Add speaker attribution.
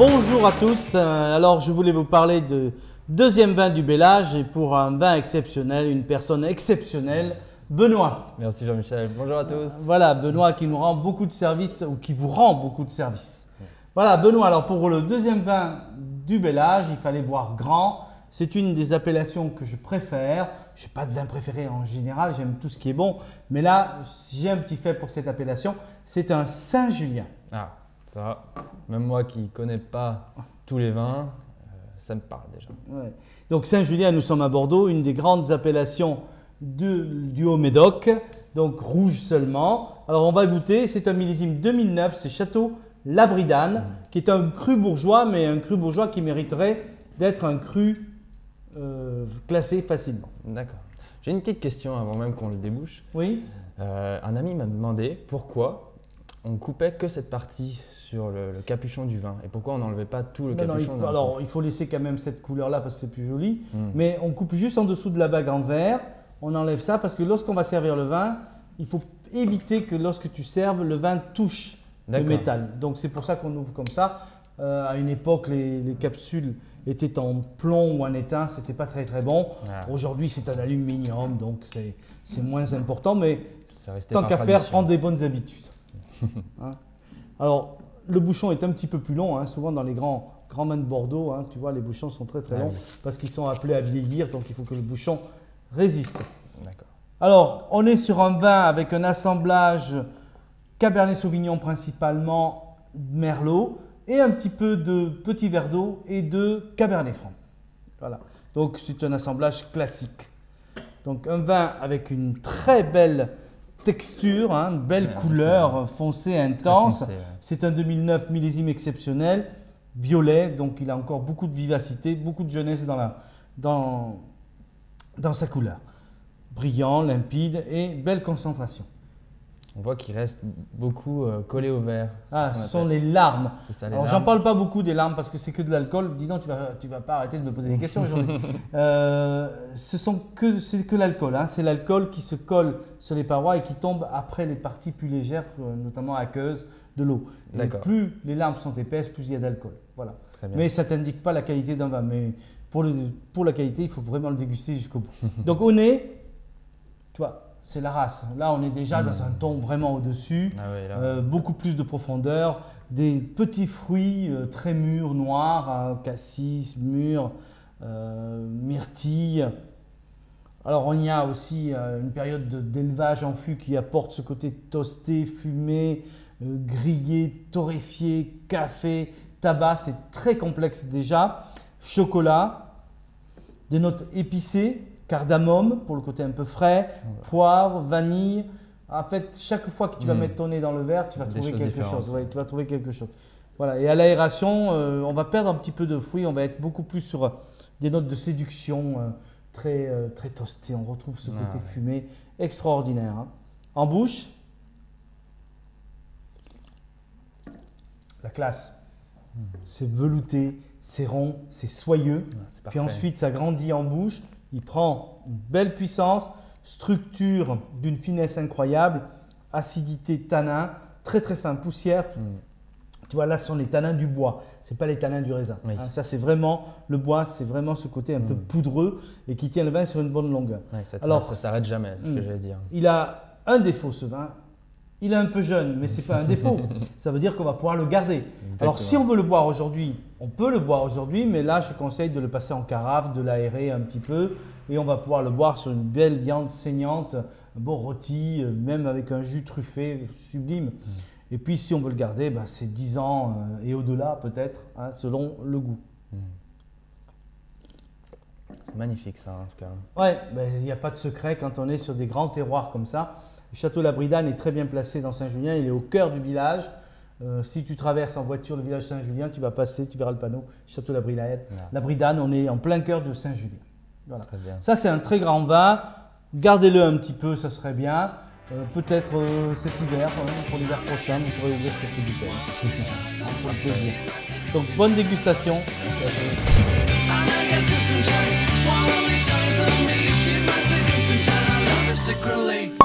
Speaker 1: Bonjour à tous, alors je voulais vous parler de deuxième vin du Bel Âge et pour un vin exceptionnel, une personne exceptionnelle, Benoît.
Speaker 2: Merci Jean-Michel, bonjour à tous.
Speaker 1: Voilà, Benoît qui nous rend beaucoup de services ou qui vous rend beaucoup de services. Voilà, Benoît, alors pour le deuxième vin du Bel Âge, il fallait voir grand. C'est une des appellations que je préfère. Je n'ai pas de vin préféré en général, j'aime tout ce qui est bon. Mais là, j'ai un petit fait pour cette appellation, c'est un Saint-Julien.
Speaker 2: Ah, ça, même moi qui ne connais pas tous les vins, ça me parle déjà.
Speaker 1: Ouais. Donc Saint-Julien, nous sommes à Bordeaux, une des grandes appellations du Haut-Médoc, donc rouge seulement. Alors on va goûter, c'est un millésime 2009, c'est Château Labridane, qui est un cru bourgeois, mais un cru bourgeois qui mériterait d'être un cru classé facilement.
Speaker 2: D'accord. J'ai une petite question avant même qu'on le débouche.
Speaker 1: Oui.
Speaker 2: Un ami m'a demandé pourquoi on coupait que cette partie sur le capuchon du vin et pourquoi on n'enlevait pas tout le capuchon.
Speaker 1: Alors il faut laisser quand même cette couleur-là parce que c'est plus joli, mais on coupe juste en dessous de la bague en verre, on enlève ça parce que lorsqu'on va servir le vin, il faut éviter que lorsque tu serves, le vin touche le métal. Donc c'est pour ça qu'on ouvre comme ça. À une époque, les capsules étaient en plomb ou en étain, c'était pas très bon. Ah. Aujourd'hui, c'est en aluminium, donc c'est moins important, mais tant qu'à faire, prendre des bonnes habitudes. Hein? Alors, le bouchon est un petit peu plus long, hein, souvent dans les grands vins de Bordeaux, hein, tu vois, les bouchons sont très longs parce qu'ils sont appelés à vieillir, donc il faut que le bouchon résiste. Alors, on est sur un vin avec un assemblage Cabernet Sauvignon principalement, Merlot, et un petit peu de petit verre d'eau et de Cabernet Franc. Voilà. Donc c'est un assemblage classique. Donc un vin avec une très belle texture, hein, une belle couleur foncée intense. C'est un 2009 millésime exceptionnel, violet, donc il a encore beaucoup de vivacité, beaucoup de jeunesse dans sa couleur. Brillant, limpide et belle concentration.
Speaker 2: On voit qu'il reste beaucoup collé au verre.
Speaker 1: Ah, ce sont les larmes.
Speaker 2: Alors,
Speaker 1: j'en parle pas beaucoup des larmes parce que c'est que de l'alcool. Dis donc, tu vas pas arrêter de me poser des questions aujourd'hui. C'est que l'alcool. Hein. C'est l'alcool qui se colle sur les parois et qui tombe après les parties plus légères, notamment aqueuses de l'eau. Plus les larmes sont épaisses, plus il y a d'alcool. Voilà. Mais ça t'indique pas la qualité d'un vin. Mais pour la qualité, il faut vraiment le déguster jusqu'au bout. Donc au nez, tu vois. C'est la race. Là, on est déjà dans un ton vraiment au-dessus, beaucoup plus de profondeur, des petits fruits très mûrs, noirs, cassis, mûrs, myrtilles. Alors, on y a aussi une période d'élevage en fût qui apporte ce côté toasté, fumé, grillé, torréfié, café, tabac. C'est très complexe déjà. Chocolat, des notes épicées. Cardamome pour le côté un peu frais, poivre, vanille. En fait, chaque fois que tu vas mettre ton nez dans le verre, tu vas trouver quelque chose. Ouais, tu vas trouver quelque chose. Voilà. Et à l'aération, on va perdre un petit peu de fruits. On va être beaucoup plus sur des notes de séduction très toastées. On retrouve ce côté fumé extraordinaire. Hein. En bouche, la classe. C'est velouté, c'est rond, c'est soyeux. Puis ensuite, ça grandit en bouche. Il prend une belle puissance, structure d'une finesse incroyable, acidité, tanin, très fin, poussière. Tu vois, là, ce sont les tanins du bois, ce n'est pas les tanins du raisin. Hein, ça, c'est vraiment le bois, c'est vraiment ce côté un peu poudreux et qui tient le vin sur une bonne longueur.
Speaker 2: Alors, ça ne s'arrête jamais, c'est ce que j'allais dire.
Speaker 1: Il a un défaut, ce vin. Il est un peu jeune, mais ce n'est pas un défaut. Ça veut dire qu'on va pouvoir le garder. Exactement. Alors, si on veut le boire aujourd'hui, on peut le boire aujourd'hui, mais là, je conseille de le passer en carafe, de l'aérer un petit peu, et on va pouvoir le boire sur une belle viande saignante, un beau rôti, même avec un jus truffé, sublime. Et puis, si on veut le garder, c'est 10 ans et au-delà peut-être, hein, selon le goût.
Speaker 2: C'est magnifique ça, en tout cas.
Speaker 1: Ouais, il n'y a pas de secret quand on est sur des grands terroirs comme ça. Le Château Labridane est très bien placé dans Saint-Julien, il est au cœur du village. Si tu traverses en voiture le village Saint-Julien, tu vas passer, tu verras le panneau Château Labridane, on est en plein cœur de Saint-Julien. Voilà. Ça, c'est un très grand vin. Gardez-le un petit peu, ça serait bien. Peut-être cet hiver, pour l'hiver prochain, vous pourrez ouvrir cette bouteille. Pour le plaisir. Donc, bonne dégustation.
Speaker 3: Secretly